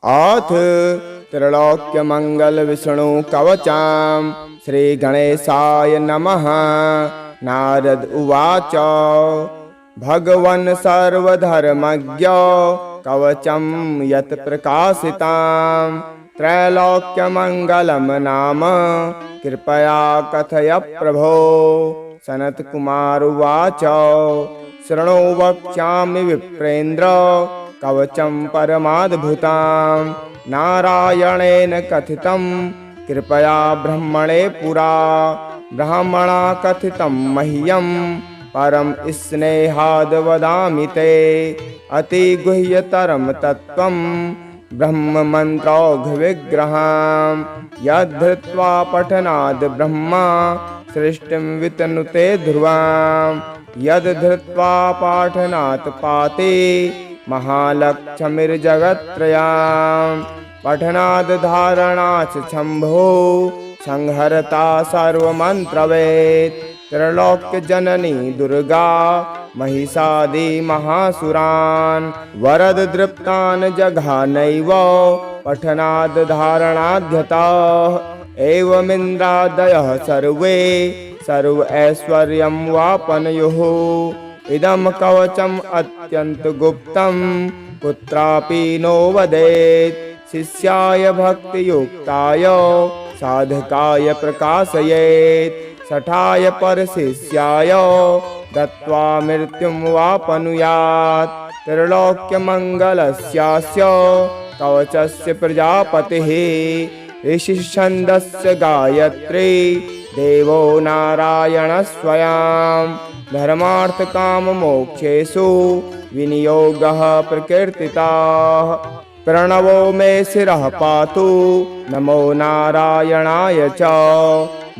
अथ त्रैलोक्यमंगल विष्णु कवचम् श्री गणेशाय नमः। नारद उवाच भगवन् सर्वधर्मज्ञ कवचं यत् प्रकाशितं त्रैलोक्यमंगलम् नाम कृपया कथय प्रभो। सनत्कुमार उवाच शृणु वक्ष्यामि विप्रेन्द्र कवचं परमाद्भुतं नारायणेन कथितं कृपया ब्रह्मणे पुरा। ब्रह्मणा कथितं मह्यं परम स्नेहाद् वदामि ते अतिगुह्यतरं तत्त्वं ब्रह्ममन्त्रौघविग्रहं यद्धृत्वा पठनाद् ब्रह्मा सृष्टिं वितनुते ध्रुवं। यद्धृत्वा पाठनात् पाति महालक्ष्मीर्जगत्त्रयम् पठनाद् धारणाच् शम्भो संहरता सर्वमन्त्रवेत्। त्रैलोक्यजननी दुर्गा महिषादि महासुरान् वरद दृप्तान् जघानैव पठनाद् धारणाध्यतः। एवमिन्द्रादयः सर्वे सर्व ऐश्वर्यं वापनयुः। इदं कवचम् अत्यन्तगुप्तं कुत्रापि नो वदेत्। शिष्याय भक्तियुक्ताय साधकाय प्रकाशयेत्। शठाय परशिष्याय दत्त्वा मृत्युं वापनुयात्। त्रैलोक्यमङ्गलस्यास्य कवचस्य प्रजापतिः ऋषिछन्दस्य गायत्री देवो नारायणः स्वयं। धर्मार्थकाममोक्षेषु विनियोगः प्रकीर्तितः। प्रणवो मे शिरः पातु नमो नारायणाय च।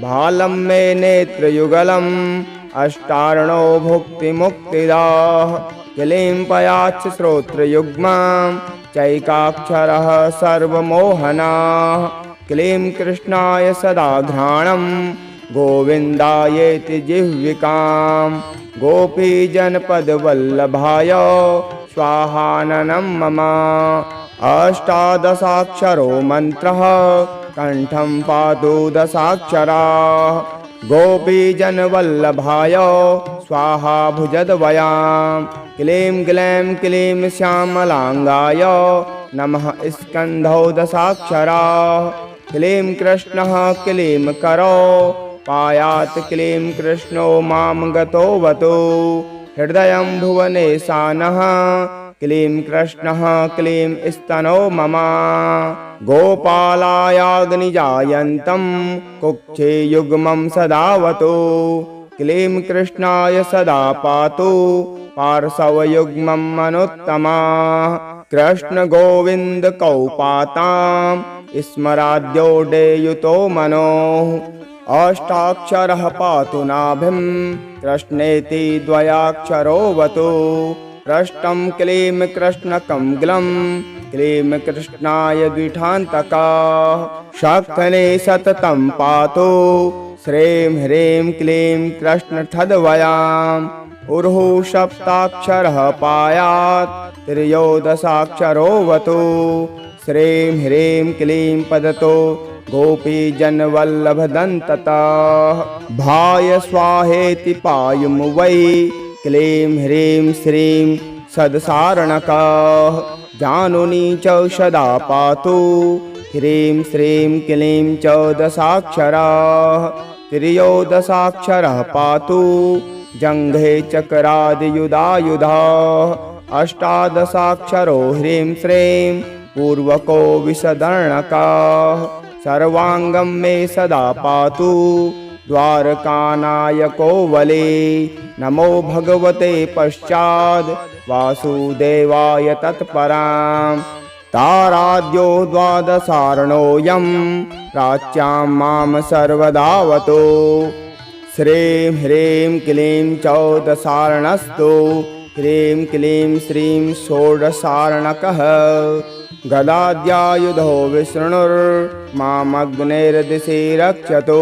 भालं मे नेत्रयुगलम् अष्टार्णो भुक्तिमुक्तिदाः। क्लीं पयाच्च श्रोत्रयुग्मं चैकाक्षरः सर्वमोहनाः। क्लीं कृष्णाय सदा घ्राणं गोविन्दायेति जिह्विकां। गोपीजनपदवल्लभाय स्वाहाननं मम। अष्टादशाक्षरो मन्त्रः कण्ठं पातु दशाक्षराः। गोपीजनवल्लभाय स्वाहा भुजद्वयां। क्लीं ग्लैं क्लीं श्यामलाङ्गाय नमः स्कन्धौ दशाक्षराः। क्लीं कृष्णः क्लीं करो पायात्। क्लीं कृष्णो मां गतोऽवतु हृदयं भुवनेशानः। क्लीं कृष्णः क्लीं स्तनो मम। गोपालायाग्निजायन्तं कुक्षे युग्मं सदावतु। क्लीं कृष्णाय सदा पातु पार्श्वयुग्मं मनुत्तमाः। कृष्ण गोविन्द कौपातां स्मराद्योडेयुतो मनोः। अष्टाक्षरः पातु नाभिं कृष्णेति द्वयाक्षरोऽवतु। पृष्ठं क्लीं कृष्णकं ग्लं क्लीं कृष्णाय द्विठान्तकाः। शक्तने सततं पातु श्रीं ह्रीं क्लीं कृष्णठद्वयाम्। उर्हु सप्ताक्षरः पायात् त्रयोदशाक्षरोऽवतु। श्रीं ह्रीं क्लीं पदतो गोपीजनवल्लभदन्ततः। भाय स्वाहेति पायुं वै क्लीं ह्रीं श्रीं सदसारणकः। जानुनी च सदा पातु ह्रीं श्रीं क्लीं च दशाक्षराः। त्रयोदशाक्षरः पातु जङ्घे चक्रादियुधायुधाः। अष्टादशाक्षरो ह्रीं श्रीं पूर्वको विषदर्णकाः। सर्वाङ्गं मे सदा पातु द्वारकानायको वले। नमो भगवते पश्चाद् वासुदेवाय तत्परां। ताराद्यो द्वादशार्णोऽयं प्राच्यां मां सर्वदावतु। श्रीं ह्रीं क्लीं चौदशार्णस्तु। ह्रीं क्लीं श्रीं षोडशार्णकः। गदाद्यायुधो विष्णुर्मामग्नेर्दिशि रक्षतु।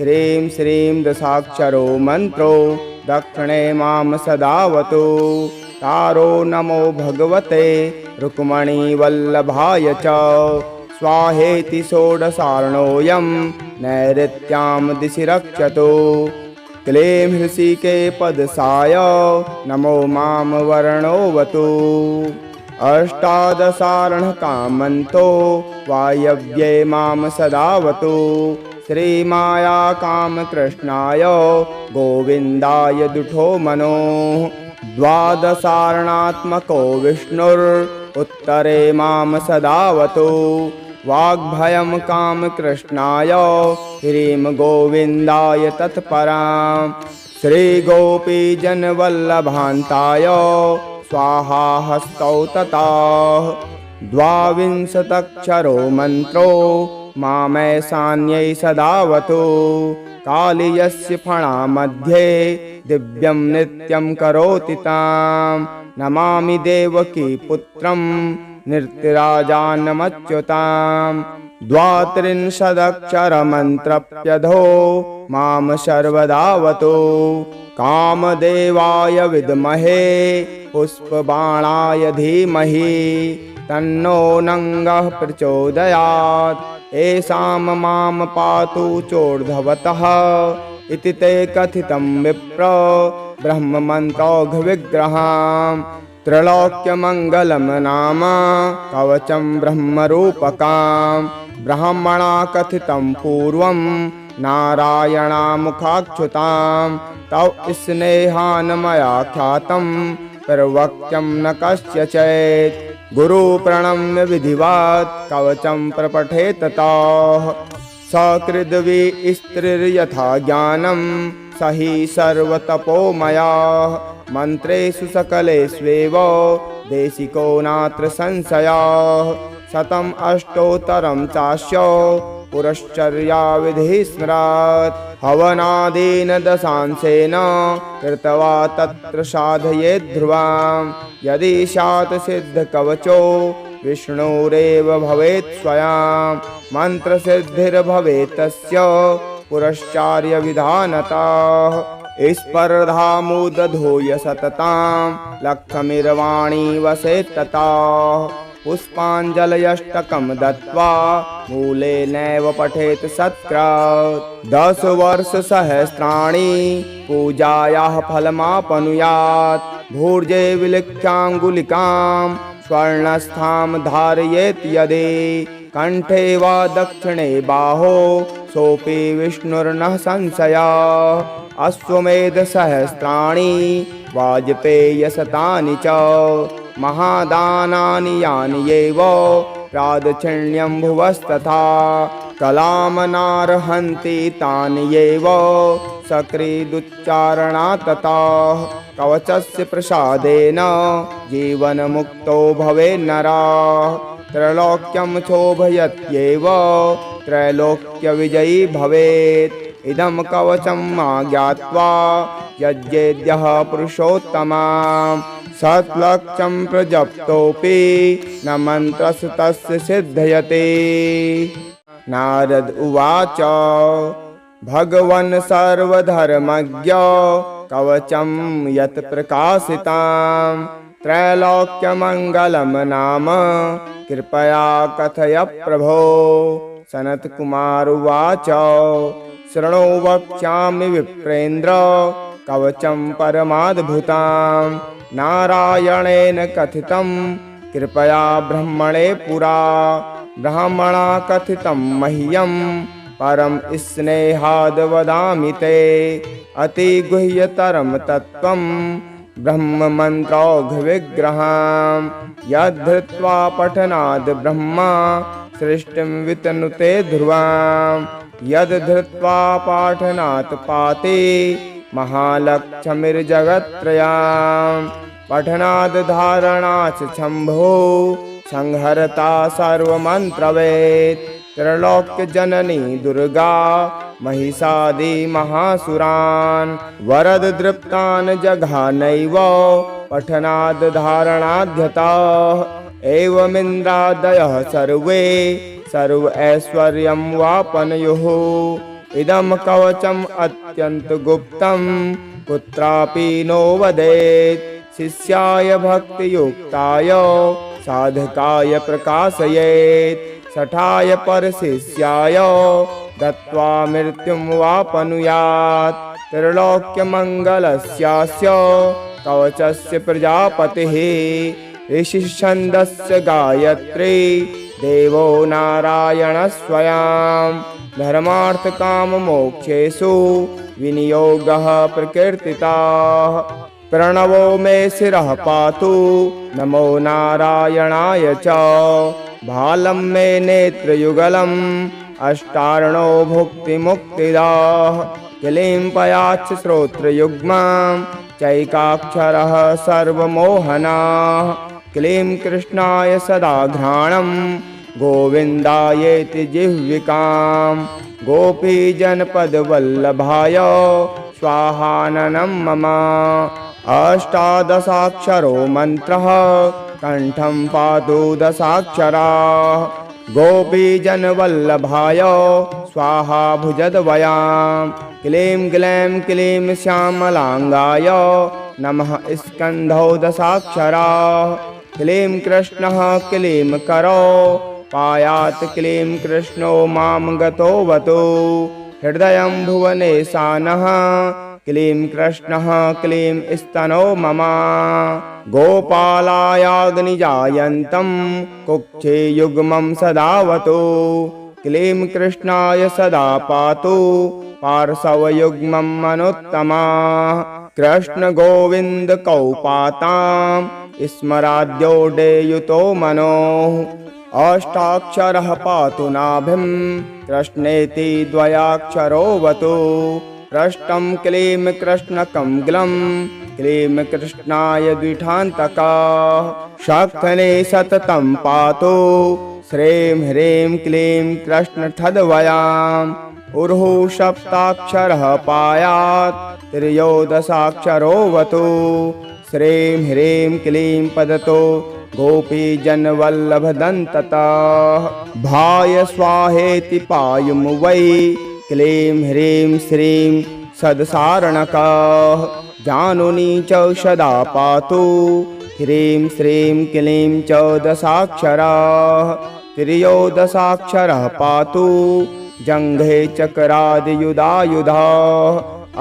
ह्रीं श्रीं दशाक्षरो मन्त्रो दक्षिणे मां सदावतु। तारो नमो भगवते रुक्मणीवल्लभाय च स्वाहेति षोडशार्णोऽयं नैऋत्यां दिशि रक्षतु क्लीं हृषिके पदसाय नमो मां वर्णोऽवतु अष्टादशार्णकामन्तो वायव्ये मां सदावतु श्रीमाया कामकृष्णाय गोविन्दाय दुठो मनोः द्वादशार्णात्मको विष्णुरुत्तरे मां सदावतु वाग्भयं कामकृष्णाय ह्रीं गोविन्दाय तत्परां श्रीगोपीजनवल्लभान्ताय स्वाहा हस्तौ ततः द्वाविंशत्यक्षरो मन्त्रो मामैशान्यै सदावतु कालीयस्य फणा मध्ये दिव्यं नित्यं करोति तां नमामि देवकी पुत्रं नृत्यराजानमच्युतां द्वात्रिंशदक्षरमन्त्रप्यधो मां सर्वदावतु कामदेवाय विद्महे पुष्पबाणाय धीमहि तन्नो नङ्गः प्रचोदयात् येषां मां पातु चोर्ध्वतः इति ते कथितं विप्र ब्रह्ममन्त्रौघविग्रहां त्रैलोक्यमङ्गलं नाम कवचं ब्रह्मरूपकां ब्रह्मणा कथितं पूर्वं नारायणामुखाच्युतां तव स्नेहान् मया ख्यातं प्रवक्तुं न कस्यचित् गुरुप्रणम्य विधिवत् कवचं प्रपठेत ततः सकृद्वि स्त्रिर्यथा ज्ञानं स हि सर्वतपोमयः मन्त्रेषु सकलेष्वेव देशिको नात्र संशयः शतम् अष्टोत्तरं चास्य पुरश्चर्या विधि स्मरात् हवनादीन दशांशेन कृत्वा तत्र साधयेत् ध्रुवां यदि स्यात् सिद्धकवचो विष्णुरेव भवेत् स्वयं मन्त्रसिद्धिर्भवेत् तस्य पुरश्चार्यविधानतः स्पर्धामुदधूय सततां लक्ष्मीर्वाणी वसेत् ततः पुष्पाञ्जलयष्टकं दत्त्वा मूलेनैव पठेत् सत्कृत् 10 वर्षसहस्राणि पूजायाः फलमापनुयात् भूर्जे विलिख्याङ्गुलिकां स्वर्णस्थां धारयेत् यदि कण्ठे वा दक्षिणे बाहो सोऽपि विष्णुर्नः संशयः अश्वमेधसहस्राणि वाजपेयशतानि च महादानानि यानि एव प्रादक्षिण्यं भुवस्तथा कलामनार्हन्ति तानि एव सकृदुच्चारणात् ततः कवचस्य प्रसादेन जीवनमुक्तो भवेन्नरः त्रैलोक्यं शोभयत्येव त्रैलोक्यविजयी भवेत् इदं कवचं मा ज्ञात्वा यज्ञेद्यः पुरुषोत्तमां सत्लक्षं प्रजप्तोऽपि न मन्त्रस्य तस्य सिद्धयते। नारद उवाच भगवन् सर्वधर्मज्ञ कवचं यत् प्रकाशितां त्रैलोक्यमङ्गलं नाम कृपया कथय प्रभो। सनत्कुमार उवाच शृणु वक्ष्यामि विप्रेन्द्र कवचं परमाद्भुतां नारायणेन कथितं कृपया ब्रह्मणे पुरा ब्रह्मणा कथितं मह्यं परम स्नेहाद् वदामि ते अतिगुह्यतरं तत्त्वं ब्रह्ममन्त्रौघविग्रहां यद्धृत्वा पठनाद् ब्रह्मा सृष्टिं वितनुते ध्रुवां यद्धृत्वा पाठनात् पाति महालक्ष्मीर्जगत्त्रयां पठनाद् धारणाच् शम्भो संहरता सर्वमन्त्रवेत् त्रैलोक्यजननी दुर्गा महिषादि महासुरान् वरददृप्तान् जघानैव पठनाद् धारणाध्यतः एवमिन्द्रादयः सर्वे सर्व ऐश्वर्यं वापनयुः इदं कवचम् अत्यन्तगुप्तं कुत्रापि नो वदेत् शिष्याय भक्तियुक्ताय साधकाय प्रकाशयेत् शठाय परशिष्याय दत्त्वा मृत्युं वापनुयात् त्रैलोक्यमङ्गलस्यास्य कवचस्य प्रजापतिः ऋषिछन्दस्य गायत्री देवो नारायणः स्वयं धर्मार्थकाममोक्षेषु विनियोगः प्रकीर्तितः प्रणवो मे शिरः पातु नमो नारायणाय च भालं मे नेत्रयुगलम् अष्टार्णो भुक्तिमुक्तिदाः किलिं पयाच्च श्रोत्रयुग्मं चैकाक्षरः सर्वमोहनाः क्लीं कृष्णाय सदा घ्राणं गोविन्दायेति जिह्विकां गोपीजनपदवल्लभाय स्वाहाननं मम अष्टादशाक्षरो मन्त्रः कण्ठं पातु दशाक्षराः गोपीजनवल्लभाय स्वाहा भुजद्वयां क्लीं ग्लैं क्लीं श्यामलाङ्गाय नमः स्कन्धौ दशाक्षराः क्लीं कृष्णः क्लीं करो पायात् क्लीं कृष्णो मां गतोऽवतु हृदयं भुवनेशानः क्लीं कृष्णः क्लीं स्तनो मम गोपालायाग्निजायन्तं कुक्षे युग्मं सदावतु क्लीं कृष्णाय सदा पातु पार्श्वयुग्मं मनुत्तमा कृष्ण गोविन्द कौपातां स्मराद्योडेयुतो मनोः अष्टाक्षरः पातु नाभिं कृष्णेति द्वयाक्षरोऽवतु पृष्ठं क्लीं कृष्णकं ग्लं क्लीं कृष्णाय द्विठान्तकाः शक्तने सततं पातु श्रीं ह्रीं क्लीं कृष्णठद्वयाम् उर्हु सप्ताक्षरः पायात् त्रयोदशाक्षरोऽवतु श्रीं ह्रीं क्लीं पदतो गोपीजनवल्लभदन्ततः भाय स्वाहेति पायुं वै क्लीं ह्रीं श्रीं सदसारणकः जानुनी च सदा पातु ह्रीं श्रीं क्लीं च दशाक्षराः त्रयोदशाक्षरः पातु जङ्घे चक्रादियुधायुधाः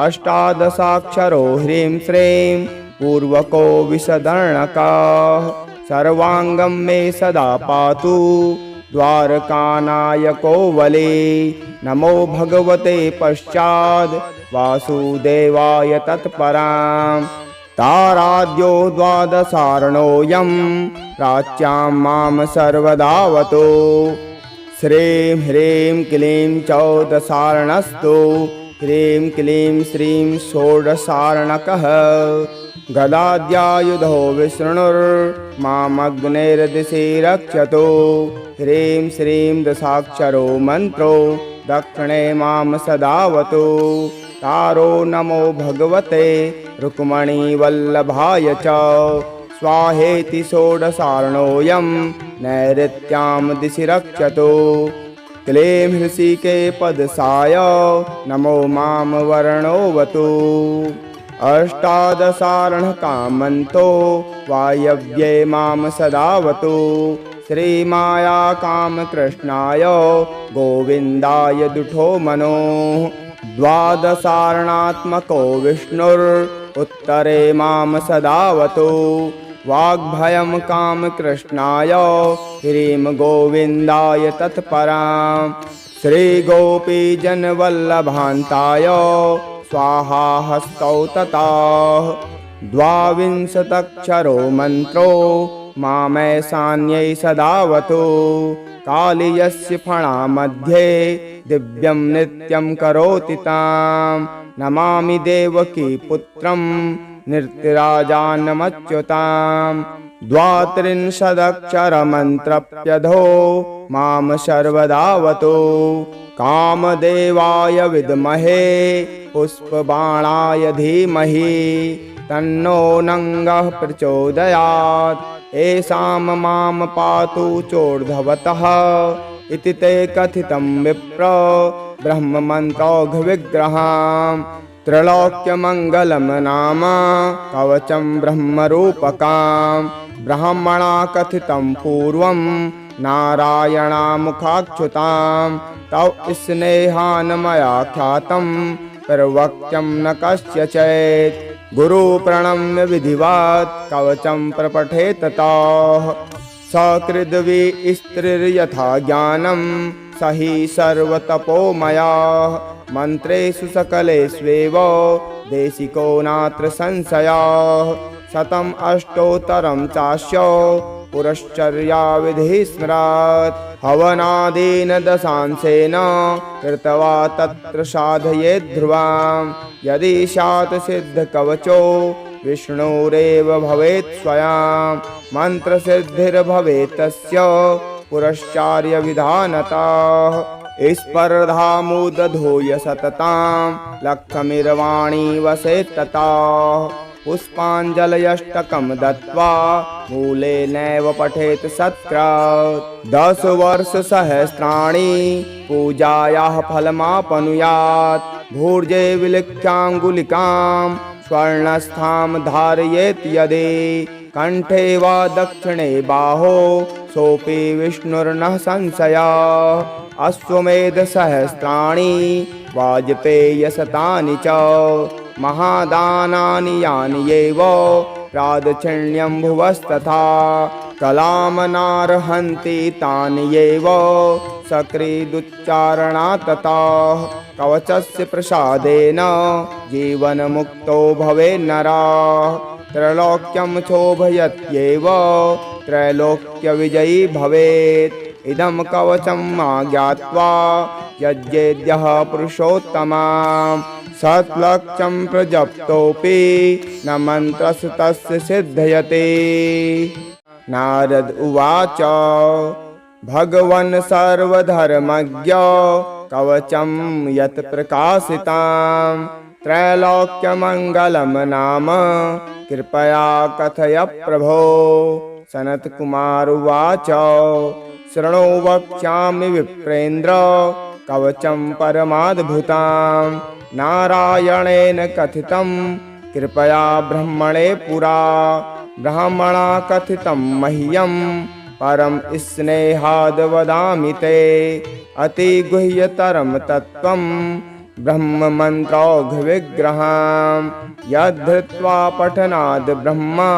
अष्टादशाक्षरो ह्रीं श्रीं पूर्वको विशदर्णकाः सर्वाङ्गं मे सदा पातु द्वारकानायको वले नमो भगवते पश्चाद् वासुदेवाय तत्परां ताराद्यो द्वादशार्णोऽयं प्राच्यां मां सर्वदावतु श्रीं ह्रीं क्लीं चौदशार्णस्तु ह्रीं क्लीं श्रीं षोडशार्णकः गदाद्यायुधो विष्णुर्मामग्नेर्दिशि रक्षतु ह्रीं श्रीं दशाक्षरो मन्त्रो दक्षिणे मां सदावतु तारो नमो भगवते रुक्मणीवल्लभाय च स्वाहेति षोडशार्णोऽयं नैऋत्यां दिशि रक्षतु क्लीं हृषिके पदसाय नमो मां वर्णोऽवतु अष्टादशार्णकामन्तो वायव्ये मां सदावतु श्रीमाया कामकृष्णाय गोविन्दाय दुठो मनोः द्वादशार्णात्मको विष्णुरुत्तरे मां सदावतु वाग्भयं कामकृष्णाय ह्रीं गोविन्दाय तत्परां श्रीगोपीजनवल्लभान्ताय स्वाहा हस्तौ ततः द्वाविंशत्यक्षरो मन्त्रो मामैशान्यै सदावतु कालीयस्य फणा मध्ये दिव्यं नित्यं करोति तां नमामि देवकी पुत्रं नृत्यराजानमच्युतां द्वात्रिंशदक्षरमन्त्रप्यधो मां सर्वदावतु कामदेवाय विद्महे पुष्पबाणाय धीमहि तन्नो नङ्गः प्रचोदयात् येषां मां पातु चोर्ध्वतः इति ते कथितं विप्र ब्रह्ममन्त्रौघविग्रहां त्रैलोक्यमङ्गलं नाम कवचं ब्रह्मरूपकां ब्रह्मणा कथितं पूर्वं नारायणामुखाच्युतां तव स्नेहान् मया ख्यातं प्रवक्ष्यं न कस्यचित् गुरुप्रणम्य विधिवत् कवचं प्रपठेत ततः सकृद्विस्त्रिर्यथा ज्ञानं स हि सर्वतपोमया मन्त्रेषु सकलेष्वेव देशिको नात्र संशयः शतम् अष्टोत्तरं चास्य पुरश्चर्या विधि स्मरात् हवनादेन दशांशेन कृत्वा तत्र साधयेत् ध्रुवां यदि स्यात् सिद्धकवचो विष्णुरेव भवेत् स्वयं मन्त्रसिद्धिर्भवेत् तस्य पुरश्चार्यविधानतः स्पर्धामुदधूय सततां लक्ष्मीर्वाणी वसेत् ततः पुष्पाञ्जलयष्टकं दत्त्वा मूले नैव पठेत् सत्कृत् 10 वर्षसहस्राणि पूजायाः फलमापनुयात् भूर्जे विलिख्याङ्गुलिकां स्वर्णस्थां धारयेत् यदि कण्ठे वा दक्षिणे बाहो सोऽपि विष्णुर्नः संशयः अश्वमेधसहस्राणि वाजपेयशतानि च महादानानि यानि एव प्रादक्षिण्यं भुवस्तथा कलामनार्हन्ति तानि एव सकृदुच्चारणात् ततः कवचस्य प्रसादेन जीवनमुक्तो भवेन्नरः त्रैलोक्यं शोभयत्येव त्रैलोक्यविजयी भवेत् इदं कवचं मा ज्ञात्वा यज्ञेद्यः पुरुषोत्तमां सत्लक्ष्यं प्रजप्तोऽपि न मन्त्रस्तस्य सिद्धयते। नारद उवाच भगवन् सर्वधर्मज्ञ कवचं यत् प्रकाशितां त्रैलोक्यमङ्गलं नाम कृपया कथय प्रभो। सनत्कुमार उवाच शृणु वक्ष्यामि विप्रेन्द्र कवचं परमाद्भुतां नारायणेन कथितं कृपया ब्रह्मणे पुरा ब्रह्मणा कथितं मह्यं परं स्नेहाद् वदामि ते अतिगुह्यतरं तत्त्वं ब्रह्ममन्त्रौघविग्रहं यद्धृत्वा पठनाद् ब्रह्मा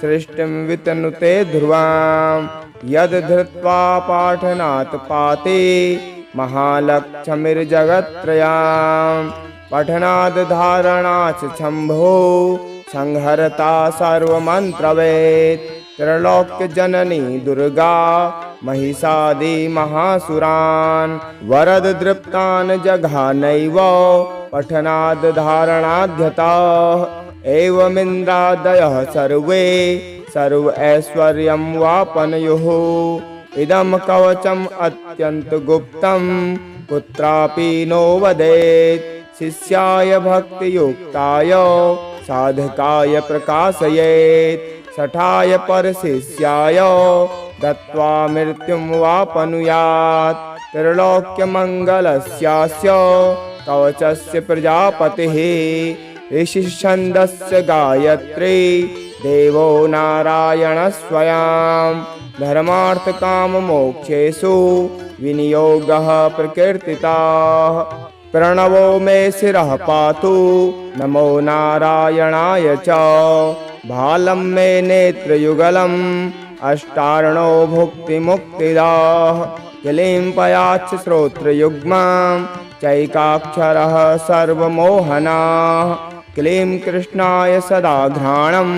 सृष्टिं वितनुते ध्रुवां यद्धृत्वा पाठनात् पाते महालक्ष्मीर्जगत्त्रयां पठनाद् धारणाच् शम्भो संहरता सर्वमन्त्रवेत् त्रैलोक्यजननी दुर्गा महिषादि महासुरान् वरददृप्तान् जघानैव पठनाद् धारणाध्यतः एवमिन्द्रादयः सर्वे सर्व ऐश्वर्यं वापनयुः इदं कवचम् अत्यन्तगुप्तं कुत्रापि नो वदेत् शिष्याय भक्तियुक्ताय साधकाय प्रकाशयेत् शठाय परशिष्याय दत्त्वा मृत्युं वापनुयात् त्रैलोक्यमङ्गलस्यास्य कवचस्य प्रजापतिः ऋषिछन्दस्य गायत्री देवो नारायणः स्वयं धर्मार्थकाममोक्षेषु विनियोगः प्रकीर्तितः प्रणवो मे शिरः पातु नमो नारायणाय च भालं मे नेत्रयुगलम् अष्टार्णो भुक्तिमुक्तिदाः किलिं पयाच्च श्रोत्रयुग्मां चैकाक्षरः सर्वमोहनाः क्लीं कृष्णाय सदा घ्राणं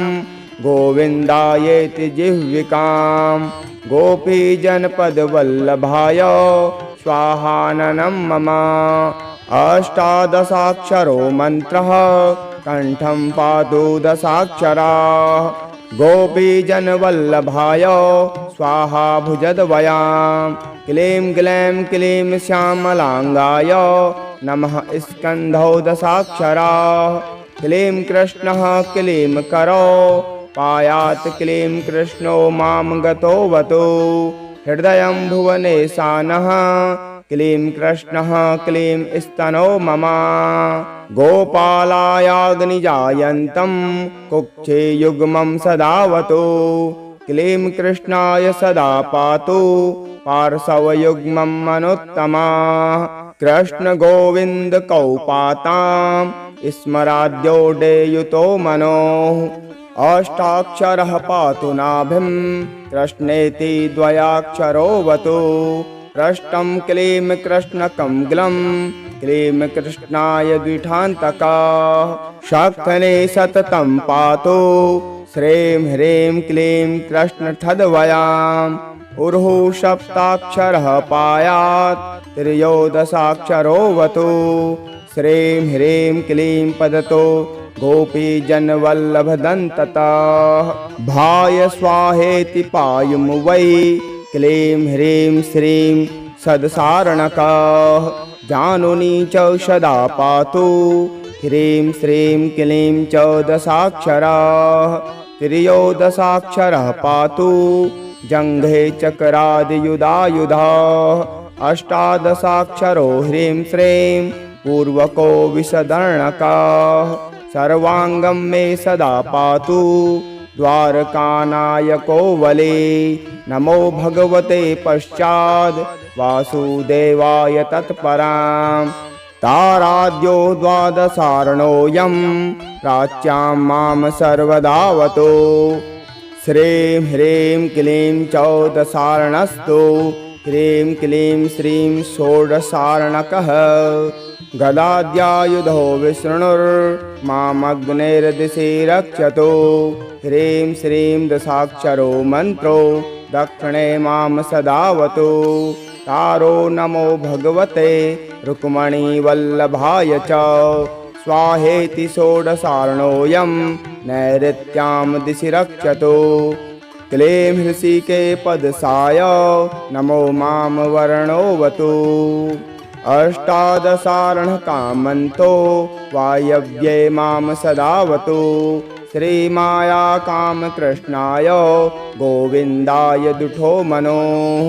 गोविन्दायेति जिह्विकां गोपीजनपदवल्लभाय स्वाहाननं मम अष्टादशाक्षरो मन्त्रः कण्ठं पातु दशाक्षराः गोपीजनवल्लभाय स्वाहा भुजद्वयां क्लीं ग्लैं क्लीं श्यामलाङ्गाय नमः स्कन्धौ दशाक्षराः क्लीं कृष्णः क्लीं करो पायात् क्लीं कृष्णो मां गतोऽवतु हृदयं भुवनेशानः क्लीं कृष्णः क्लीं स्तनो मम गोपालायाग्निजायन्तं कुक्षे युग्मं सदावतु क्लीं कृष्णाय सदा पातु पार्श्वयुग्मं मनोत्तमाः कृष्ण गोविन्द कौपातां स्मराद्योडेयुतो मनोः अष्टाक्षरः पातु नाभिं कृष्णेति द्वयाक्षरोऽवतु पृष्ठं क्लीं कृष्णकं ग्लं क्लीं कृष्णाय द्विठान्तकाः शक्तने सततं पातु श्रीं ह्रीं क्लीं कृष्णठद्वयाम् उर्हु सप्ताक्षरः पायात् त्रयोदशाक्षरोऽवतु श्रीं ह्रीं क्लीं पदतो गोपीजनवल्लभदन्ततः भाय स्वाहेति पायुं वै क्लीं ह्रीं श्रीं सदसारणकः जानुनी च सदा पातु ह्रीं श्रीं क्लीं चौदशाक्षरः त्रयोदशाक्षरः पातु जङ्घे चक्रादियुधायुधः अष्टादशाक्षरो ह्रीं श्रीं पूर्वको विषदर्णकः सर्वाङ्गं मे सदा पातु द्वारकानायको वले नमो भगवते पश्चाद् वासुदेवाय तत्परां ताराद्यो द्वादशार्णोऽयं प्राच्यां मां सर्वदावतो श्रीं ह्रीं क्लीं चौदशार्णस्तु ह्रीं क्लीं श्रीं षोडशार्णकः गदाद्यायुधो विष्णुर्मामग्नेर्दिशि रक्षतु ह्रीं श्रीं दशाक्षरो मन्त्रो दक्षिणे मां सदावतु तारो नमो भगवते रुक्मणीवल्लभाय च स्वाहेति षोडशार्णोऽयं नैऋत्यां दिशि रक्षतु क्लीं हृषिके पदसाय नमो मां वर्णोऽवतु अष्टादशार्णकामन्तो वायव्ये मां सदावतु श्रीमाया कामकृष्णाय गोविन्दाय दुठो मनोः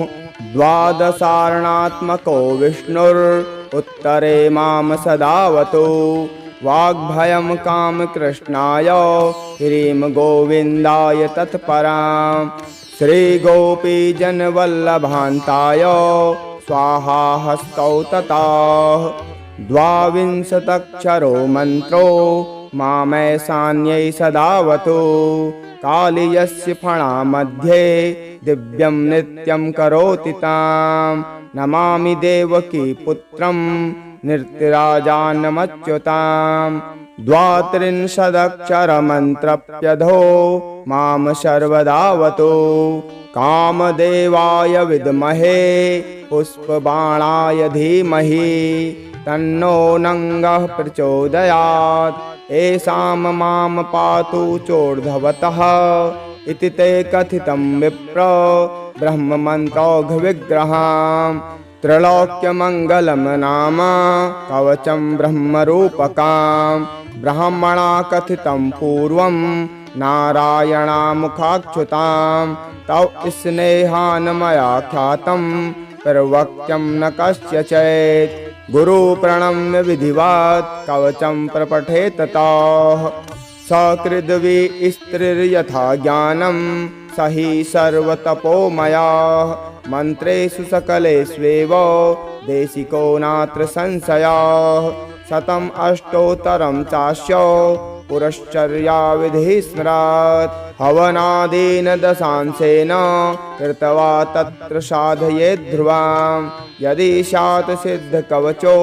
द्वादशार्णात्मको विष्णुरुत्तरे मां सदावतु वाग्भयं कामकृष्णाय ह्रीं गोविन्दाय तत्परां श्रीगोपीजनवल्लभान्ताय स्वाहा हस्तौ ततः द्वाविंशतक्षरो मन्त्रो मामैशान्यै सदावतु कालीयस्य फणा मध्ये दिव्यं नित्यं करोति तां नमामि देवकी पुत्रं नृत्यराजानमच्युतां द्वात्रिंशदक्षरमन्त्रप्यधो मां सर्वदावतु कामदेवाय विद्महे पुष्पबाणाय धीमहि तन्नो नङ्गः प्रचोदयात् येषां मां पातु चोर्ध्वतः इति ते कथितं विप्र ब्रह्ममन्त्रौघविग्रहां त्रैलोक्यमङ्गलं नाम कवचं ब्रह्मरूपकां ब्रह्मणा कथितं पूर्वं नारायणामुखाच्युतां तव स्नेहान् मया ख्यातं प्रवक्त्यं न कस्यचित् गुरुप्रणम्य विधिवत् कवचं प्रपठेत ततः सकृद्वि स्त्रिर्यथा ज्ञानं स हि सर्वतपोमयः मन्त्रेषु सकलेष्वेव देशिको नात्र संशयः शतम् अष्टोत्तरं चास्य पुरश्चर्याविधिः स्मरात् हवनादेन दशांशेन कृत्वा तत्र साधयेत् ध्रुवां यदि स्यात् सिद्धकवचो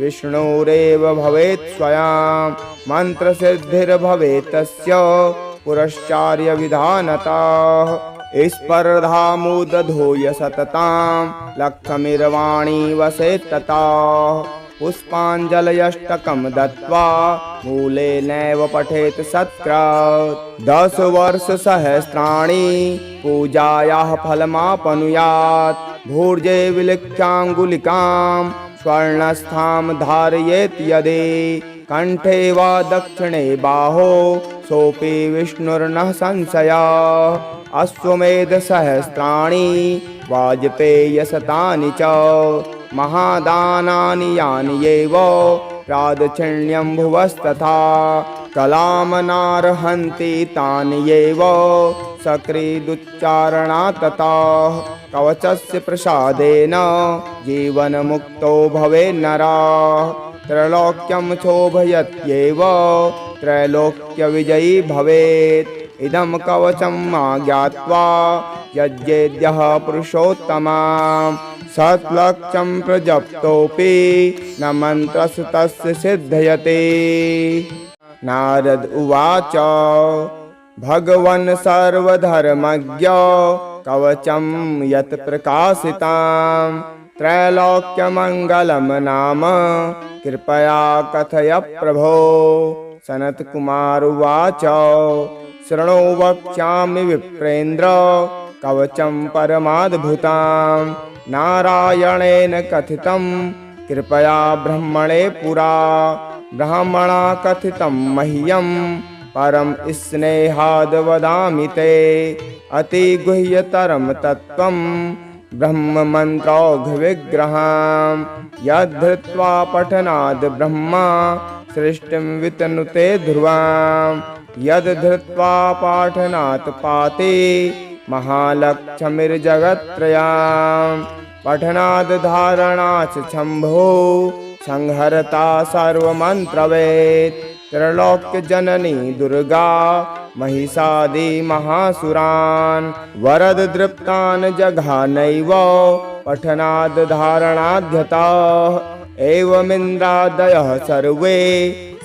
विष्णुरेव भवेत् स्वयं मन्त्रसिद्धिर्भवेत् तस्य पुरश्चार्यविधानतः स्पर्धामुदधूय सततां लक्ष्मीर्वाणी वसेत् ततः पुष्पाञ्जलयष्टकं दत्त्वा मूले नैव पठेत् सत्कृत् 10 वर्षसहस्राणि पूजायाः फलमापनुयात् भूर्जे विलिख्याङ्गुलिकां स्वर्णस्थां धारयेत् यदि कण्ठे वा दक्षिणे बाहो सोऽपि विष्णुर्नः संशयः अश्वमेधसहस्राणि वाजपेयशतानि च महादानानि यानि एव प्रादक्षिण्यं भुवस्तथा कलामनार्हन्ति तानि एव स सकृदुच्चारणात्ततः कवचस्य प्रसादेन जीवन्मुक्तो भवेन्नरः त्रैलोक्यं शोभयत्येव त्रैलोक्यविजयी भवेत् इदं कवचं ज्ञात्वा यज्ञेद्यः पुरुषोत्तमः सत्लक्ष्यं प्रजप्तोऽपि न मन्त्रस्तस्य सिद्धयते। नारद उवाच भगवन् सर्वधर्मज्ञ कवचं यत् प्रकाशितं त्रैलोक्यमङ्गलं नाम कृपया कथय प्रभो। सनत्कुमार उवाच शृणु वक्ष्यामि विप्रेन्द्र कवचं परमाद्भुतं नारायणेन कथितं कृपया ब्रह्मणे पुरा। ब्रह्मणा कथितं मह्यं परम स्नेहाद् वदामि ते अतिगुह्यतरं तत्त्वं ब्रह्ममन्त्रौघविग्रहं यद्धृत्वा पठनाद् ब्रह्मा सृष्टिं वितनुते ध्रुवं यद्धृत्वा पाठनात् पाति महालक्ष्मीर्जगत्त्रयं पठनाद् धारणाच् शम्भो संहरता सर्वमन्त्रवेत् त्रैलोक्यजननी दुर्गा महिषादि महासुरान् वरददृप्तान् जघानैव पठनाद् धारणाध्यतः एवमिन्द्रादयः सर्वे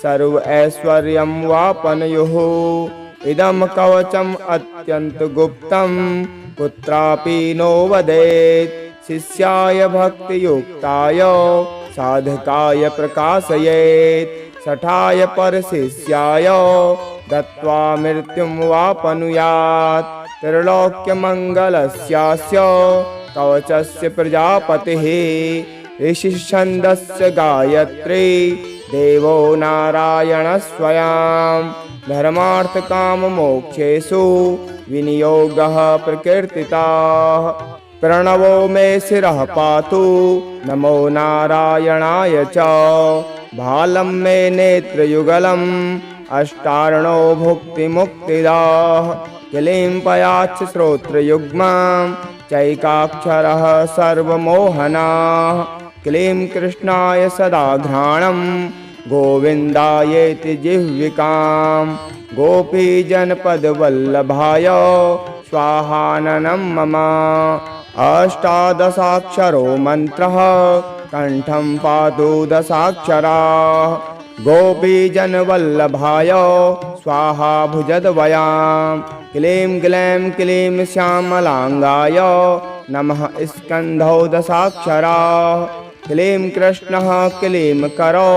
सर्व ऐश्वर्यं वापनयुः। इदं कवचम् अत्यन्तगुप्तं कुत्रापि नो वदेत् शिष्याय भक्तियुक्ताय साधकाय प्रकाशयेत् शठाय परशिष्याय दत्त्वा मृत्युं वापनुयात्। त्रैलोक्यमङ्गलस्यास्य कवचस्य प्रजापतिः ऋषिछन्दस्य गायत्री देवो नारायणः स्वयं धर्मार्थकाममोक्षेषु विनियोगः प्रकीर्तितः। प्रणवो मे शिरः पातु नमो नारायणाय च भालं मे नेत्रयुगलम् अष्टार्णो भुक्तिमुक्तिदाः क्लीं पयाच्च श्रोत्रयुग्मं चैकाक्षरः सर्वमोहनाः क्लीं कृष्णाय सदा घ्राणं गोविन्दायेति जिह्विकां गोपीजनपदवल्लभाय स्वाहाननं मम। अष्टादशाक्षरो मन्त्रः कण्ठं पातु दशाक्षराः गोपीजनवल्लभाय स्वाहा भुजद्वयां क्लीं ग्लैं क्लीं श्यामलाङ्गाय नमः स्कन्धौ दशाक्षराः क्लीं कृष्णः क्लीं करो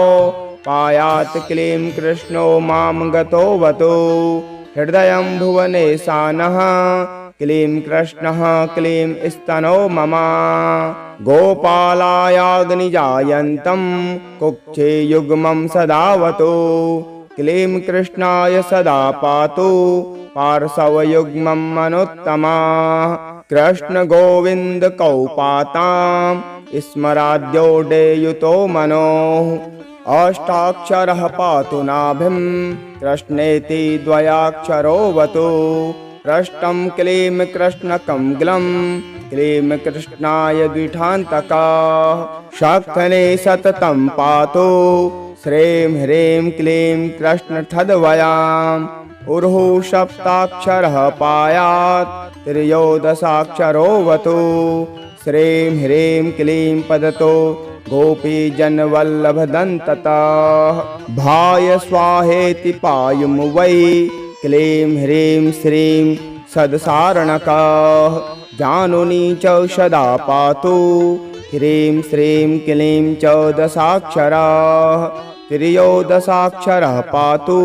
पायात् क्लीं कृष्णो मां गतोऽवतु हृदयं भुवनेशानः क्लीं कृष्णः क्लीं स्तनो मम गोपालायाग्निजायन्तं कुक्षे युग्मं सदावतु क्लीं कृष्णाय सदा पातु पार्श्वयुग्मं मनोत्तमा कृष्ण गोविन्द कौपातां स्मराद्योडेयुतो मनोः अष्टाक्षरः पातु नाभिं कृष्णेति द्वयाक्षरोऽवतु पृष्ठं क्लीं कृष्णकं ग्लं क्लीं कृष्णाय द्विठान्तकाः शक्तने सततं पातु श्रीं ह्रीं क्लीं कृष्णठद्वयाम् उर्हु सप्ताक्षरः पायात् त्रयोदशाक्षरोऽवतु श्रीं ह्रीं क्लीं पदतो गोपीजनवल्लभदन्ततः भाय स्वाहेति पायुं वै क्लीं ह्रीं श्रीं सदसारणकः जानुनी च सदा पातु ह्रीं श्रीं क्लीं च दशाक्षराः त्रयोदशाक्षरः पातु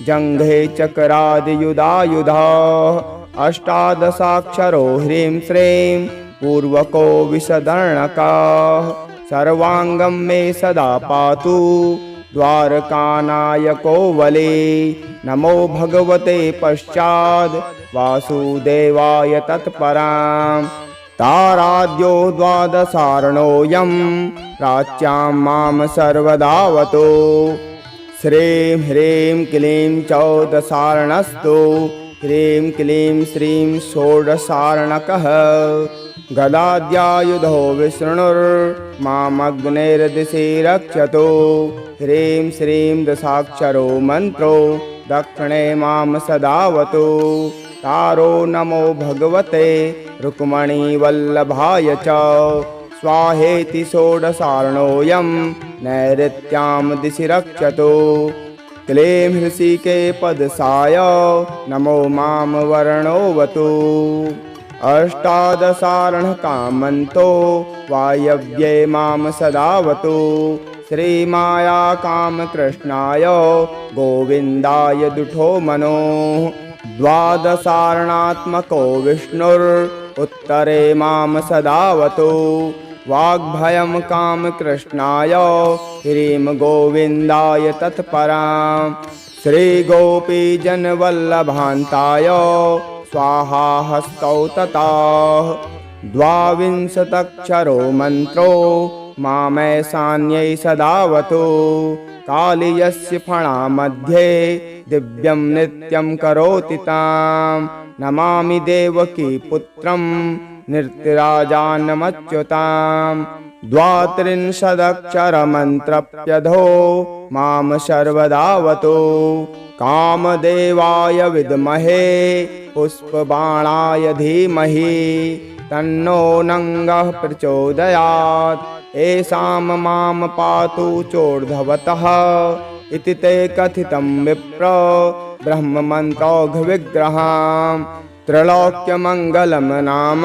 जङ्घे चक्रादियुधायुधाः अष्टादशाक्षरो ह्रीं श्रीं पूर्वको विषदर्णकाः सर्वाङ्गं मे सदा पातु द्वारकानायको वले नमो भगवते पश्चाद् वासुदेवाय तत्परां ताराद्यो द्वादशार्णोऽयं प्राच्यां मां सर्वदावतु श्रीं ह्रीं क्लीं चौदशार्णस्तु ह्रीं क्लीं श्रीं षोडशार्णकः गदाद्यायुधो विष्णुर्मामग्नेर्दिशि रक्षतु ह्रीं श्रीं दशाक्षरो मन्त्रो दक्षिणे मां सदावतु तारो नमो भगवते रुक्मणीवल्लभाय च स्वाहेति षोडशार्णोऽयं नैऋत्यां दिशि रक्षतु क्लीं हृषिके पदसाय नमो मां वर्णोऽवतु अष्टादशार्णकामन्तो वायव्ये मां सदावतु श्रीमाया कामकृष्णाय गोविन्दाय दुठो मनो द्वादशार्णात्मको विष्णुरुत्तरे मां सदावतु वाग्भयं कामकृष्णाय ह्रीं गोविन्दाय तत्परां श्रीगोपीजनवल्लभान्ताय स्वाहा हस्तौ ततः द्वाविंशत्यक्षरो मन्त्रो मामैशान्यै सदावतु कालीयस्य फणा मध्ये दिव्यं नित्यं करोति तां नमामि देवकी पुत्रं नृत्यराजानमच्युतां द्वात्रिंशदक्षरमन्त्रप्यधो मां सर्वदावतु कामदेवाय विद्महे पुष्पबाणाय धीमहि तन्नो नङ्गः प्रचोदयात् येषां मां पातु चोर्ध्वतः इति ते कथितं विप्र ब्रह्ममन्त्रौघविग्रहां त्रैलोक्यमङ्गलं नाम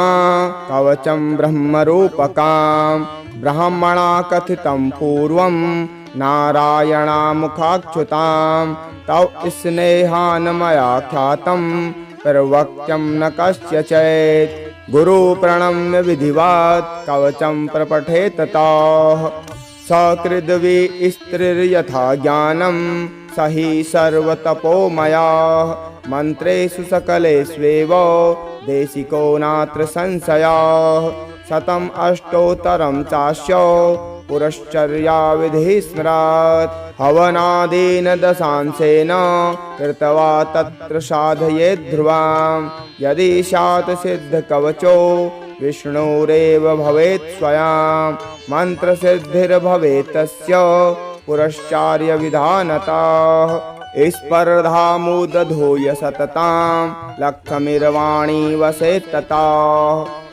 कवचं ब्रह्मरूपकां ब्रह्मणा कथितं पूर्वं नारायणामुखाच्युतां तव स्नेहान् मया ख्यातं प्रवक्तुं न कस्यचित् गुरुप्रणम्य विधिवत् कवचं प्रपठेत ततः सकृद्वि स्त्रिर्यथा ज्ञानं स हि सर्वतपोमयः मन्त्रेषु सकलेष्वेव देशिको नात्र संशयः शतम् अष्टोत्तरं चास्य पुरश्चर्याविधिः स्मरात् हवनादीन दशांशेन कृत्वा तत्र साधयेत् ध्रुवां यदि स्यात् सिद्धकवचो विष्णुरेव भवेत् स्वयं मन्त्रसिद्धिर्भवेत् तस्य पुरश्चार्यविधानतः स्पर्धामुदधूय सततां लक्ष्मीर्वाणी वसेत् ततः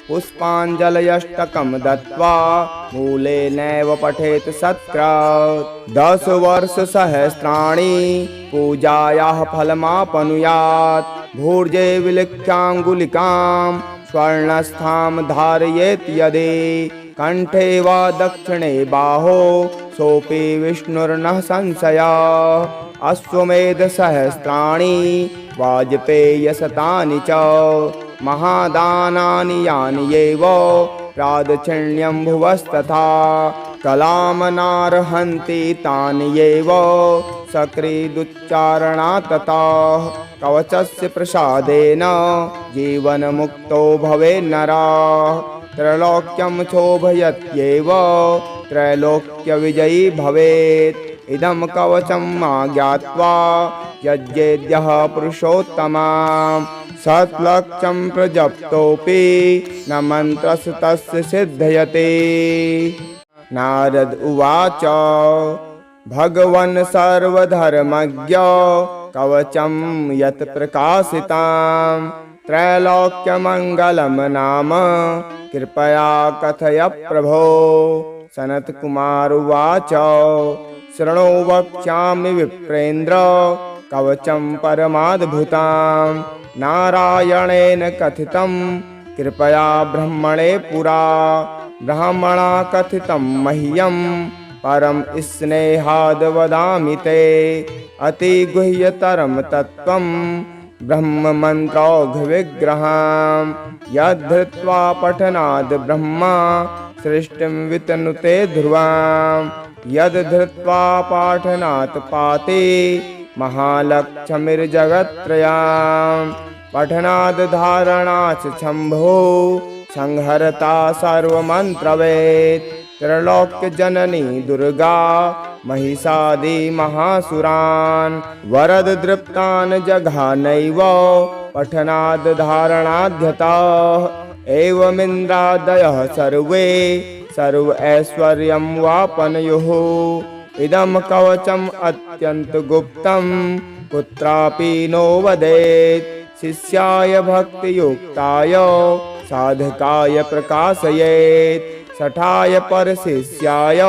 पुष्पाञ्जलयष्टकं दत्त्वा मूलेनैव पठेत् सत्कृत् 10 वर्षसहस्राणि पूजायाः फलमापनुयात् भूर्जे विलिख्याङ्गुलिकां स्वर्णस्थां धारयेत् यदि कण्ठे वा दक्षिणे बाहो सोऽपि विष्णुर्नः संशयः अश्वमेधसहस्राणि वाजपेयशतानि च महादानानि यानि एव प्रादक्षिण्यं भुवस्तथा कलामनार्हन्ति तानि एव सकृदुच्चारणात् ततः कवचस्य प्रसादेन जीवनमुक्तो भवेन्नरः त्रैलोक्यं शोभयत्येव त्रैलोक्यविजयी भवेत् इदं कवचं मा ज्ञात्वा यज्ञेद्यः पुरुषोत्तमां सत्लक्षं प्रजप्तोऽपि न मन्त्रस्तस्य सिद्धयते। नारद उवाच भगवन् सर्वधर्मज्ञ कवचं यत् प्रकाशितां त्रैलोक्यमङ्गलं नाम कृपया कथय प्रभो। सनत्कुमार उवाच शृणु वक्ष्यामि विप्रेन्द्र कवचं परमाद्भुतां नारायणेन कथितं कृपया ब्रह्मणे पुरा ब्रह्मणा कथितं मह्यं परं स्नेहाद् वदामि ते अतिगुह्यतरं तत्त्वं ब्रह्ममन्त्रौघविग्रहां यद्धृत्वा पठनाद् ब्रह्मा सृष्टिं वितनुते ध्रुवां यद्धृत्वा पाठनात् पाते महालक्ष्मीर्जगत्त्रयां पठनाद् धारणाच् शम्भो संहरता सर्वमन्त्रवेत् त्रैलोक्यजननी दुर्गा महिषादि महासुरान् वरददृप्तान् जघानैव पठनाद्धारणाध्यताः एवमिन्द्रादयः सर्वे सर्व ऐश्वर्यं वापनयुः इदं कवचम् अत्यन्तगुप्तं कुत्रापि नो वदेत् शिष्याय भक्तियुक्ताय साधकाय प्रकाशयेत् शठाय परशिष्याय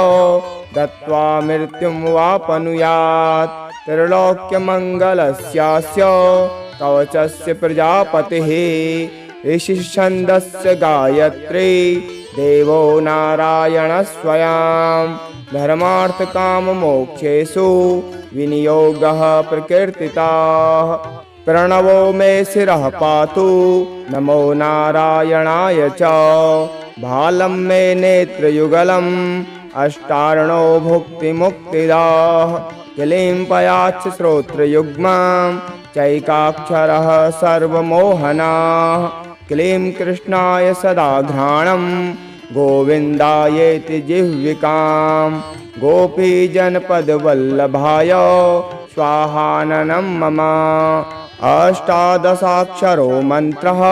दत्त्वा मृत्युं वापनुयात् त्रैलोक्यमङ्गलस्यास्य कवचस्य प्रजापतिः ऋषिछन्दस्य गायत्री देवो नारायणः स्वयं धर्मार्थकाममोक्षेषु विनियोगः प्रकीर्तितः प्रणवो मे शिरः पातु नमो नारायणाय च भालं मे नेत्रयुगलम् अष्टार्णो भुक्तिमुक्तिदाः क्लीं पयाच्च श्रोत्रयुग्मं चैकाक्षरः सर्वमोहनाः क्लीं कृष्णाय सदा घ्राणं गोविन्दायेति जिह्विकां गोपीजनपदवल्लभाय स्वाहाननं मम अष्टादशाक्षरो मन्त्रः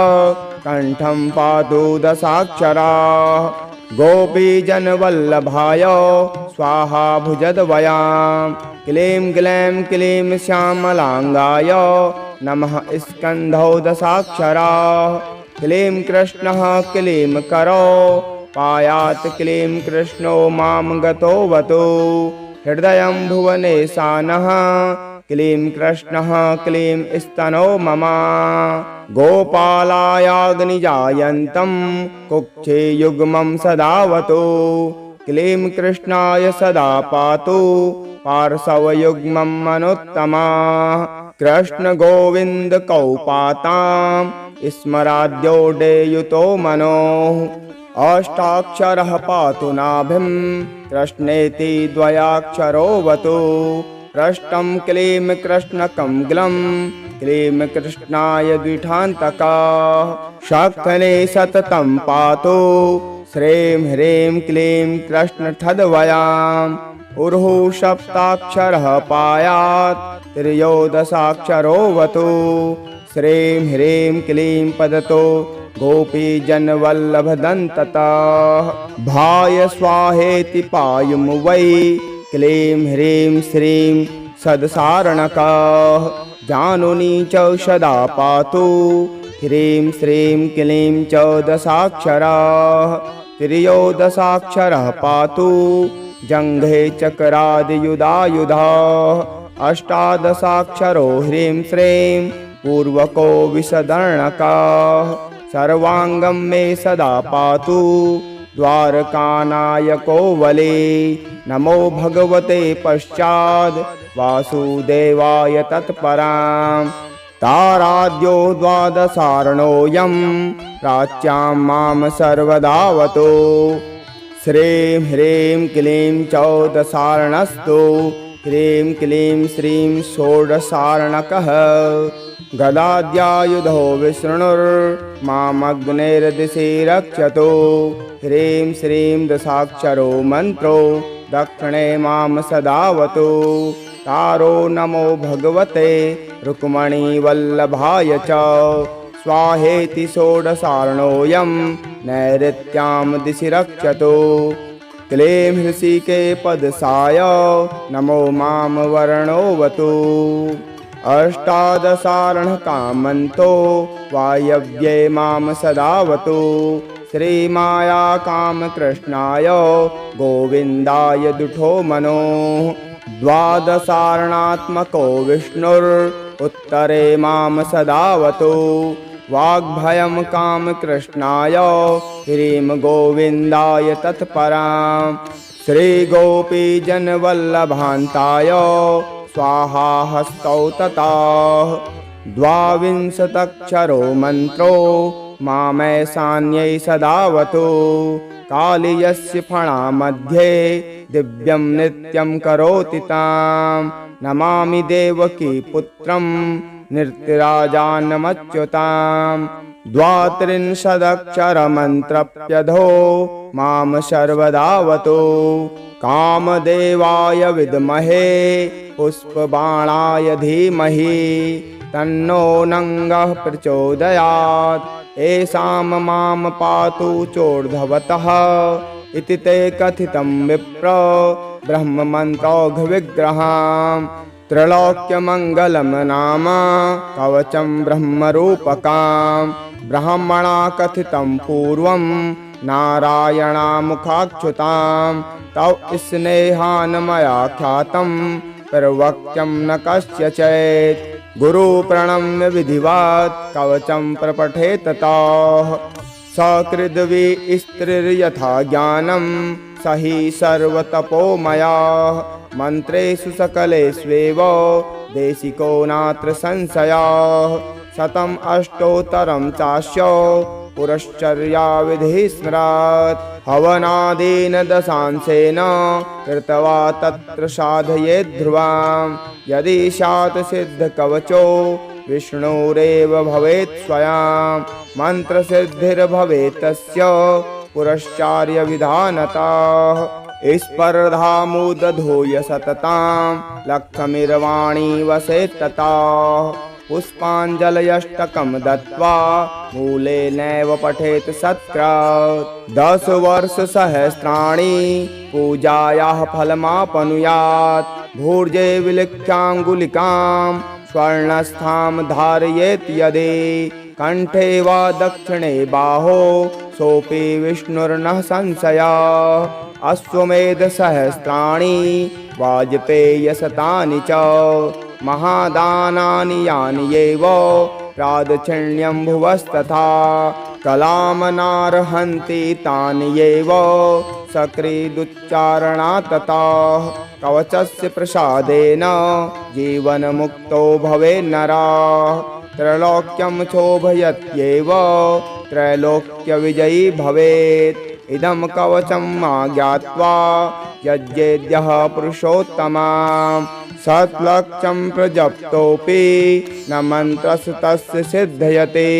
कण्ठं पातु दशाक्षराः गोपीजनवल्लभाय स्वाहा भुजद्वयां क्लीं ग्लैं क्लीं श्यामलाङ्गाय नमः स्कन्धौ दशाक्षराः क्लीं कृष्णः क्लीं करो पायात् क्लीं कृष्णो मां गतोऽवतु हृदयं भुवनेशानः क्लीं कृष्णः क्लीं स्तनो मम गोपालायाग्निजायन्तं कुक्षे युग्मं सदावतु क्लीं कृष्णाय सदा पातु पार्श्वयुग्मं मनुत्तमा कृष्ण गोविन्द कौपातां स्मराद्योडेयुतो मनोः अष्टाक्षरः पातु नाभिं कृष्णेति द्वयाक्षरोऽवतु पृष्ठं क्लीं कृष्णकं ग्लं क्लीं कृष्णाय द्विठान्तकाः शक्तने सततं पातु श्रीं ह्रीं क्लीं कृष्णठद्वयाम् उर्हु सप्ताक्षरः पायात् त्रयोदशाक्षरोऽवतु श्रीं ह्रीं क्लीं पदतो गोपीजनवल्लभदन्ततः भाय स्वाहेति पायुं वै क्लीं ह्रीं श्रीं सदसारणकः जानुनी च सदा पातु ह्रीं श्रीं क्लीं च दशाक्षराः त्रयोदशाक्षरः पातु जङ्घे चक्रादियुधायुधाः अष्टादशाक्षरो ह्रीं श्रीं पूर्वको विशदर्णकाः सर्वाङ्गं मे सदा पातु द्वारकानायको वले नमो भगवते पश्चाद् वासुदेवाय तत्परां ताराद्यो द्वादशार्णोऽयं प्राच्यां मां सर्वदावतु श्रीं ह्रीं क्लीं चौदशार्णस्तु ह्रीं क्लीं श्रीं षोडशार्णकः गदाद्यायुधो विष्णुर्मामग्नेर्दिशि रक्षतु ह्रीं श्रीं दशाक्षरो मन्त्रो दक्षिणे मां सदावतु तारो नमो भगवते रुक्मणीवल्लभाय च स्वाहेति षोडशार्णोऽयं नैऋत्यां दिशि रक्षतु क्लीं हृषिके पदसाय नमो मां वर्णोऽवतु अष्टादशार्णकामन्तो वायव्ये मां सदावतु श्रीमायाकामकृष्णाय गोविन्दाय दुठो मनोः द्वादशार्णात्मको विष्णुरुत्तरे मां सदावतु वाग्भयं कामकृष्णाय ह्रीं गोविन्दाय तत्परां श्रीगोपीजनवल्लभान्ताय स्वाहा हस्तौ ततः द्वाविंशत्यक्षरो मन्त्रो मामैशान्यै सदावतु कालीयस्य फणा मध्ये दिव्यं नित्यं करोति तां नमामि देवकी पुत्रं नृत्यराजानमच्युतां द्वात्रिंशदक्षरमन्त्रप्यधो मां सर्वदावतु कामदेवाय विद्महे पुष्पबाणाय धीमहि तन्नो नङ्गः प्रचोदयात्। येषां मां पातु चोर्ध्वतः इति ते कथितं विप्र ब्रह्ममन्त्रौघविग्रहाम्। त्रैलोक्यमङ्गलं नाम कवचं ब्रह्मरूपकाम्। ब्रह्मणा कथितं पूर्वं नारायणामुखाच्युताम्। तव स्नेहान् मया ख्यातं प्रवक्ष्यं न कस्यचित्। गुरुप्रणम्य विधिवत् कवचं प्रपठेत ततः। सकृद्विस्त्रिर्यथा ज्ञानं स हि सर्वतपोमयः। मन्त्रेषु सकलेष्वेव देशिको नात्र संशयः। शतम् अष्टोत्तरं चास्य पुरश्चर्याविधिः स्मृत्। हवनादीन दशांशेन कृत्वा तत्र साधयेत् ध्रुवम्। यदि स्यात् सिद्धकवचो विष्णुरेव भवेत् स्वयं। मन्त्रसिद्धिर्भवेत् तस्य पुरश्चार्यविधानतः। स्पर्धामुदधूय सततां लक्ष्मीर्वाणी वसेत् ततः। पुष्पाञ्जलयष्टकं दत्त्वा मूले नैव पठेत् सत्कृत्। 10 वर्षसहस्राणि पूजायाः फलमाप्नुयात्। भूर्जे विलिख्याङ्गुलिकां स्वर्णस्थां धारयेत् यदि। कण्ठे वा दक्षिणे बाहो सोऽपि विष्णुर्नः संशयः। अश्वमेधसहस्राणि वाजपेयशतानि च महादानानि यानि एव प्रादक्षिण्यं भुवस्तथा। कलामनार्हन्ति तानि एव सकृदुच्चारणात् ततः। कवचस्य प्रसादेन जीवनमुक्तो भवेन्नरः। त्रैलोक्यं शोभयत्येव त्रैलोक्यविजयी भवेत्। इदं कवचं मा ज्ञात्वा यज्ञेद्यः पुरुषोत्तमः। सत्लक्ष्यं प्रजप्तोऽपि न मन्त्रस्तस्य सिद्धयते।